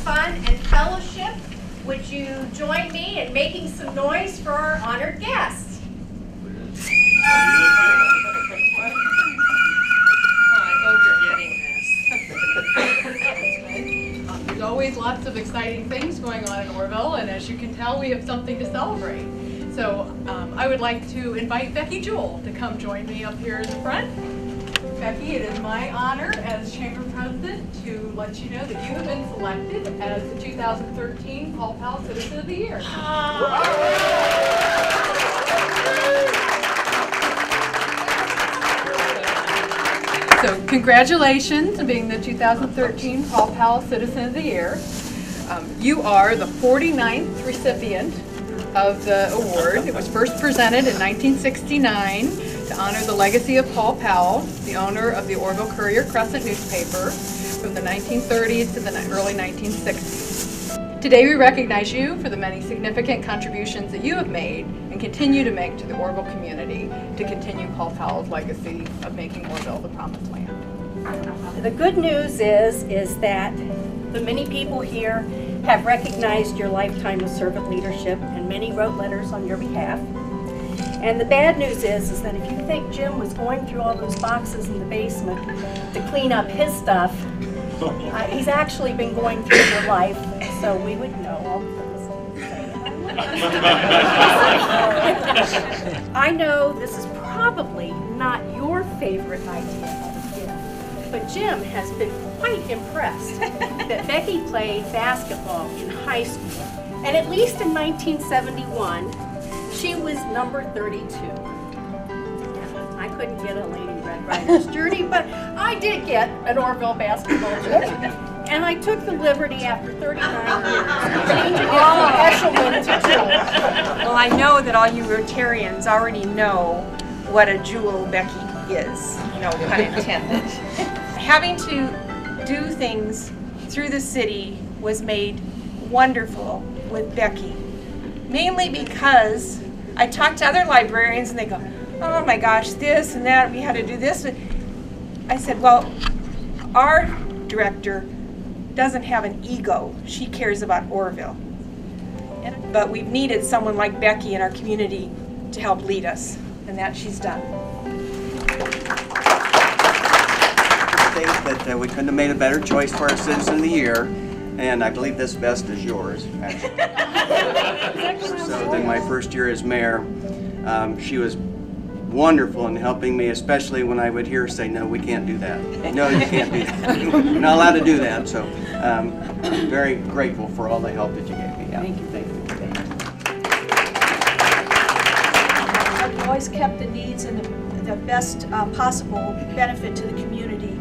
fun, and fellowship, would you join me in making some noise for our honored guests? There's always lots of exciting things going on in Orrville, and as you can tell, we have something to celebrate. So I would like to invite Becky Jewell to come join me up here in the front. Becky, it is my honor as Chamber President to let you know that you have been selected as the 2013 Powell Citizen of the Year. So congratulations on being the 2013 Powell Citizen of the Year. You are the 49th recipient of the award. It was first presented in 1969 to honor the legacy of Paul Powell, the owner of the Orrville Courier-Crescent newspaper from the 1930s to the early 1960s. Today we recognize you for the many significant contributions that you have made and continue to make to the Orrville community to continue Paul Powell's legacy of making Orrville the promised land. The good news is that the many people here have recognized your lifetime of servant leadership, and many wrote letters on your behalf. And the bad news is that if you think Jim was going through all those boxes in the basement to clean up his stuff, he's actually been going through your life, so we would know all the things. I know this is probably not your favorite idea of a gift, but Jim has been quite impressed that Becky played basketball in high school, and at least in 1971, she was number 32. I couldn't get a Lady Red Rider's jersey, but I did get an Orrville basketball jersey. And I took the liberty after 39 years changing it from Eshelman to Jewel. Well, I know that all you Rotarians already know what a jewel Becky is, no pun intended. Having to do things through the city was made wonderful with Becky, mainly because I talked to other librarians and they go, oh my gosh, this and that, we had to do this. I said, well, our director doesn't have an ego. She cares about Orrville. But we've needed someone like Becky in our community to help lead us, and that she's done. That we couldn't have made a better choice for our Citizen of the Year, and I believe this vest is yours, actually. So in my first year as mayor, she was wonderful in helping me, especially when I would hear her say, no, we can't do that. No, you can't do that. You're not allowed to do that. So I'm very grateful for all the help that you gave me. Yeah. Thank you. I've always kept the needs and the best possible benefit to the community.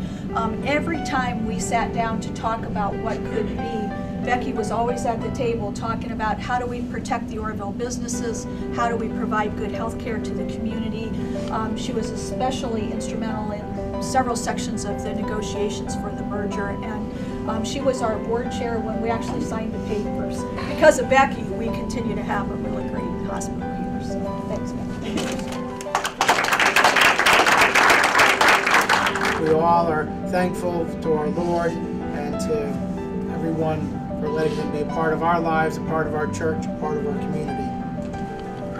Every time we sat down to talk about what could be, Becky was always at the table talking about how do we protect the Orrville businesses, how do we provide good health care to the community. She was especially instrumental in several sections of the negotiations for the merger, and she was our board chair when we actually signed the papers. Because of Becky, we continue to have a really great hospital here, so thanks, Becky. We all are thankful to our Lord and to everyone for letting them be a part of our lives, a part of our church, a part of our community.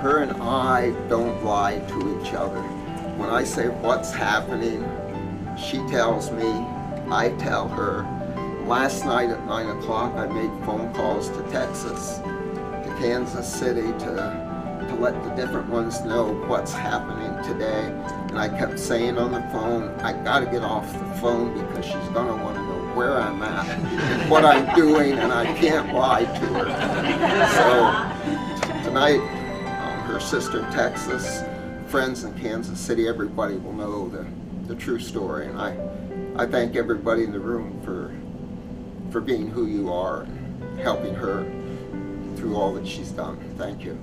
Her and I don't lie to each other. When I say what's happening, she tells me, I tell her. Last night at 9 o'clock, I made phone calls to Texas, to Kansas City, to let the different ones know what's happening today. And I kept saying on the phone, I gotta get off the phone because she's gonna wanna know where I'm at and what I'm doing, and I can't lie to her. So tonight, her sister in Texas, friends in Kansas City, everybody will know the true story. And I thank everybody in the room for being who you are and helping her through all that she's done. Thank you.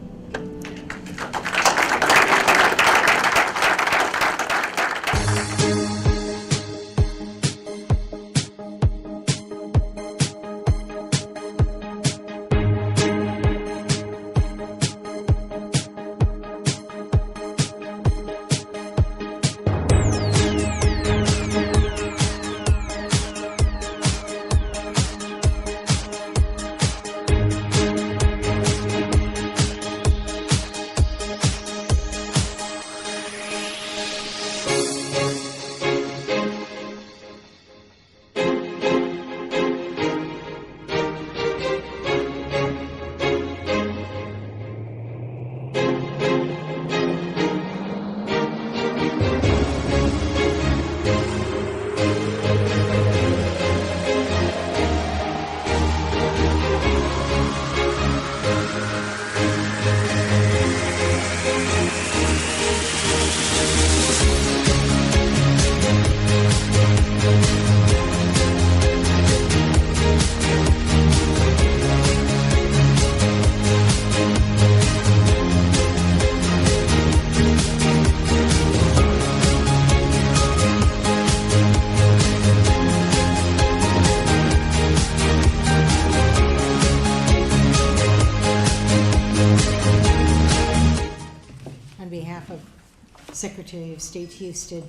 Secretary of State Houston,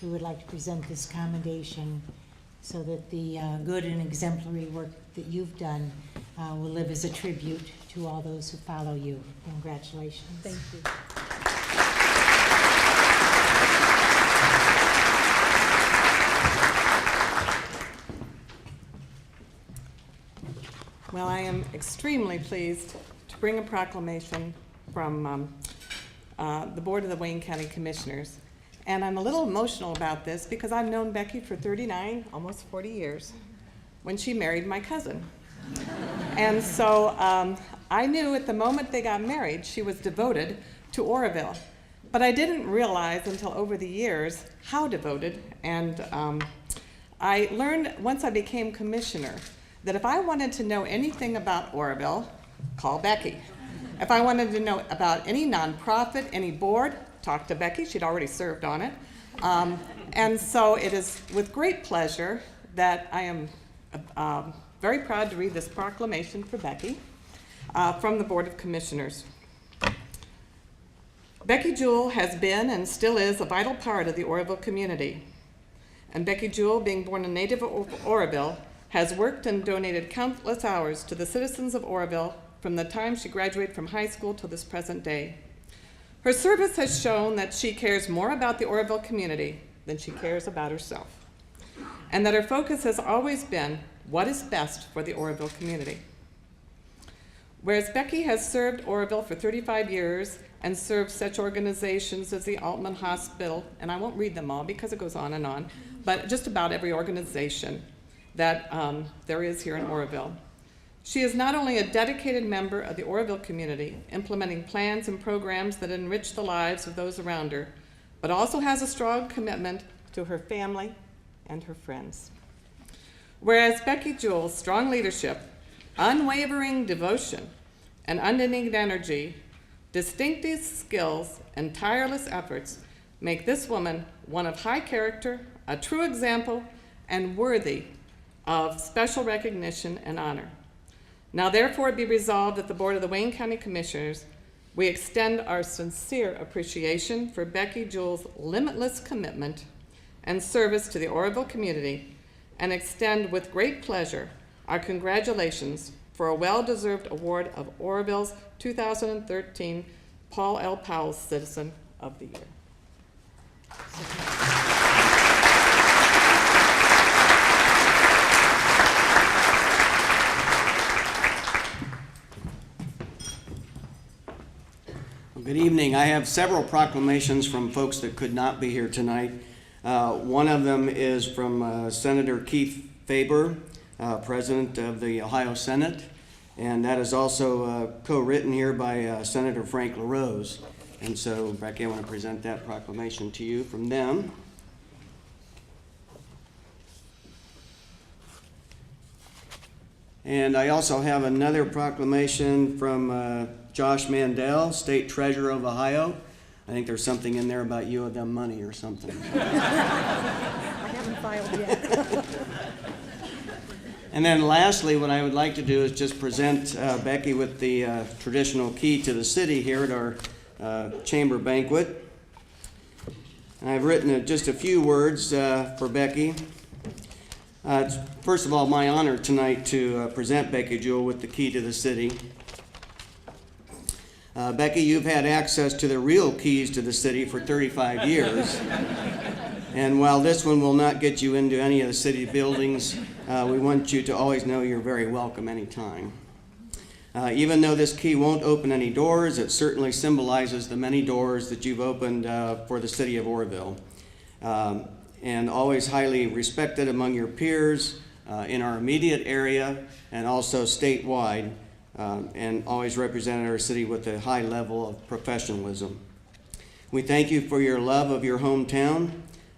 who would like to present this commendation so that the good and exemplary work that you've done will live as a tribute to all those who follow you. Congratulations. Thank you. Well, I am extremely pleased to bring a proclamation from the Board of the Wayne County Commissioners. And I'm a little emotional about this because I've known Becky for 39, almost 40 years, when she married my cousin. And so I knew at the moment they got married, she was devoted to Orrville. But I didn't realize until over the years how devoted. And I learned once I became commissioner that if I wanted to know anything about Orrville, call Becky. If I wanted to know about any nonprofit, any board, talk to Becky. She'd already served on it. And so it is with great pleasure that I am very proud to read this proclamation for Becky from the Board of Commissioners. Becky Jewell has been and still is a vital part of the Orrville community. And Becky Jewell, being born a native of Orrville, has worked and donated countless hours to the citizens of Orrville from the time she graduated from high school to this present day. Her service has shown that she cares more about the Orrville community than she cares about herself, and that her focus has always been what is best for the Orrville community. Whereas Becky has served Orrville for 35 years and served such organizations as the Altman Hospital, and I won't read them all because it goes on, but just about every organization that there is here in Orrville. She is not only a dedicated member of the Orrville community, implementing plans and programs that enrich the lives of those around her, but also has a strong commitment to her family and her friends. Whereas Becky Jewell's strong leadership, unwavering devotion, and unending energy, distinctive skills, and tireless efforts make this woman one of high character, a true example, and worthy of special recognition and honor. Now therefore be resolved that the Board of the Wayne County Commissioners, we extend our sincere appreciation for Becky Jewell's limitless commitment and service to the Orrville community, and extend with great pleasure our congratulations for a well-deserved award of Orrville's 2013 Paul L. Powell Citizen of the Year. Good evening. I have several proclamations from folks that could not be here tonight. One of them is from Senator Keith Faber, President of the Ohio Senate, and that is also co-written here by Senator Frank LaRose. And so, Becky, I want to present that proclamation to you from them. And I also have another proclamation from Josh Mandel, State Treasurer of Ohio. I think there's something in there about you owe them money or something. I haven't filed yet. And then lastly, what I would like to do is just present Becky with the traditional key to the city here at our chamber banquet. And I've written just a few words for Becky. It's first of all my honor tonight to present Becky Jewell with the key to the city. Becky, you've had access to the real keys to the city for 35 years. And while this one will not get you into any of the city buildings, we want you to always know you're very welcome anytime. Even though this key won't open any doors, it certainly symbolizes the many doors that you've opened for the city of Orrville. And always highly respected among your peers in our immediate area and also statewide. And always represented our city with a high level of professionalism. We thank you for your love of your hometown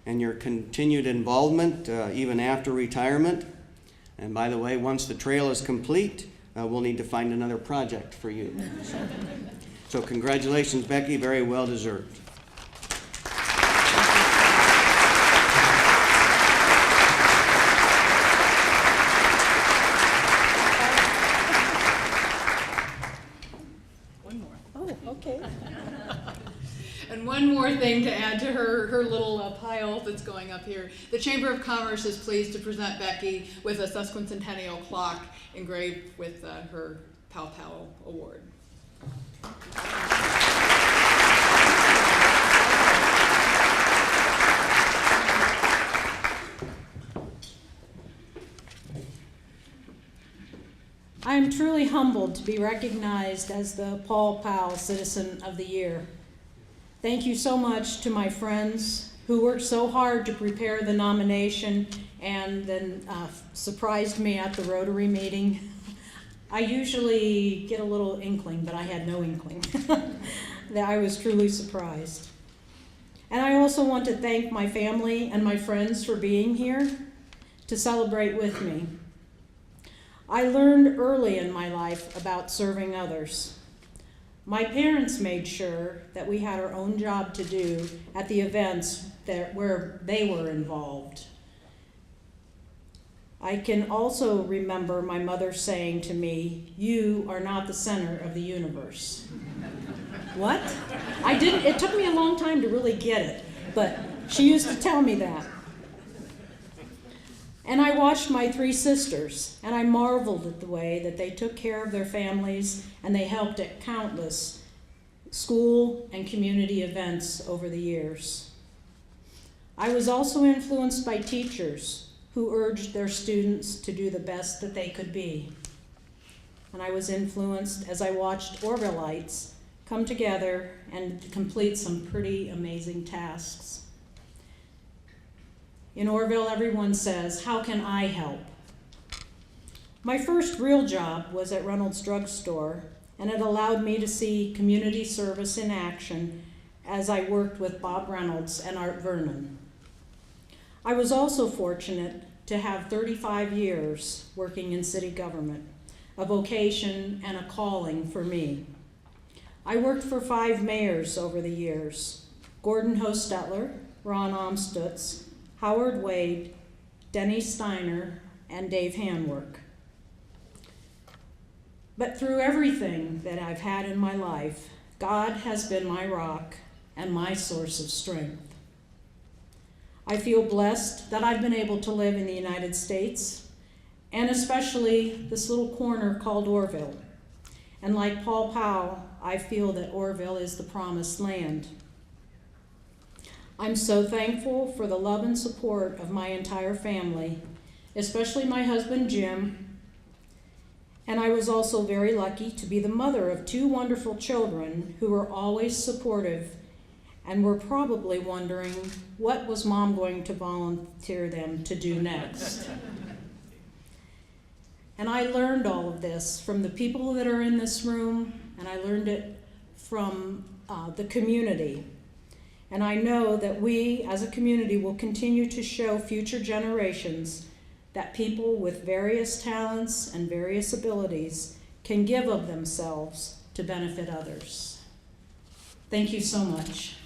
and your continued involvement even after retirement. And by the way, once the trail is complete, we'll need to find another project for you. So congratulations, Becky, very well deserved. And one more going up here. The Chamber of Commerce is pleased to present Becky with a sesquicentennial clock engraved with her Powell Award. I am truly humbled to be recognized as the Powell Citizen of the Year. Thank you so much to my friends who worked so hard to prepare the nomination and then surprised me at the Rotary meeting. I usually get a little inkling, but I had no inkling. That I was truly surprised. And I also want to thank my family and my friends for being here to celebrate with me. I learned early in my life about serving others. My parents made sure that we had our own job to do at the events where they were involved. I can also remember my mother saying to me, "You are not the center of the universe." What? I didn't, it took me a long time to really get it, but she used to tell me that. And I watched my 3 sisters, and I marveled at the way that they took care of their families and they helped at countless school and community events over the years. I was also influenced by teachers who urged their students to do the best that they could be. And I was influenced as I watched Orvilleites come together and complete some pretty amazing tasks. In Orrville, everyone says, "How can I help?" My first real job was at Reynolds Drug Store, and it allowed me to see community service in action as I worked with Bob Reynolds and Art Vernon. I was also fortunate to have 35 years working in city government, a vocation and a calling for me. I worked for 5 mayors over the years: Gordon Hostetler, Ron Amstutz, Howard Wade, Denny Steiner, and Dave Hanwork. But through everything that I've had in my life, God has been my rock and my source of strength. I feel blessed that I've been able to live in the United States, and especially this little corner called Orrville. And like Paul Powell, I feel that Orrville is the promised land. I'm so thankful for the love and support of my entire family, especially my husband, Jim. And I was also very lucky to be the mother of 2 wonderful children who were always supportive and were probably wondering, what was Mom going to volunteer them to do next? And I learned all of this from the people that are in this room, and I learned it from the community. And I know that we, as a community, will continue to show future generations that people with various talents and various abilities can give of themselves to benefit others. Thank you so much.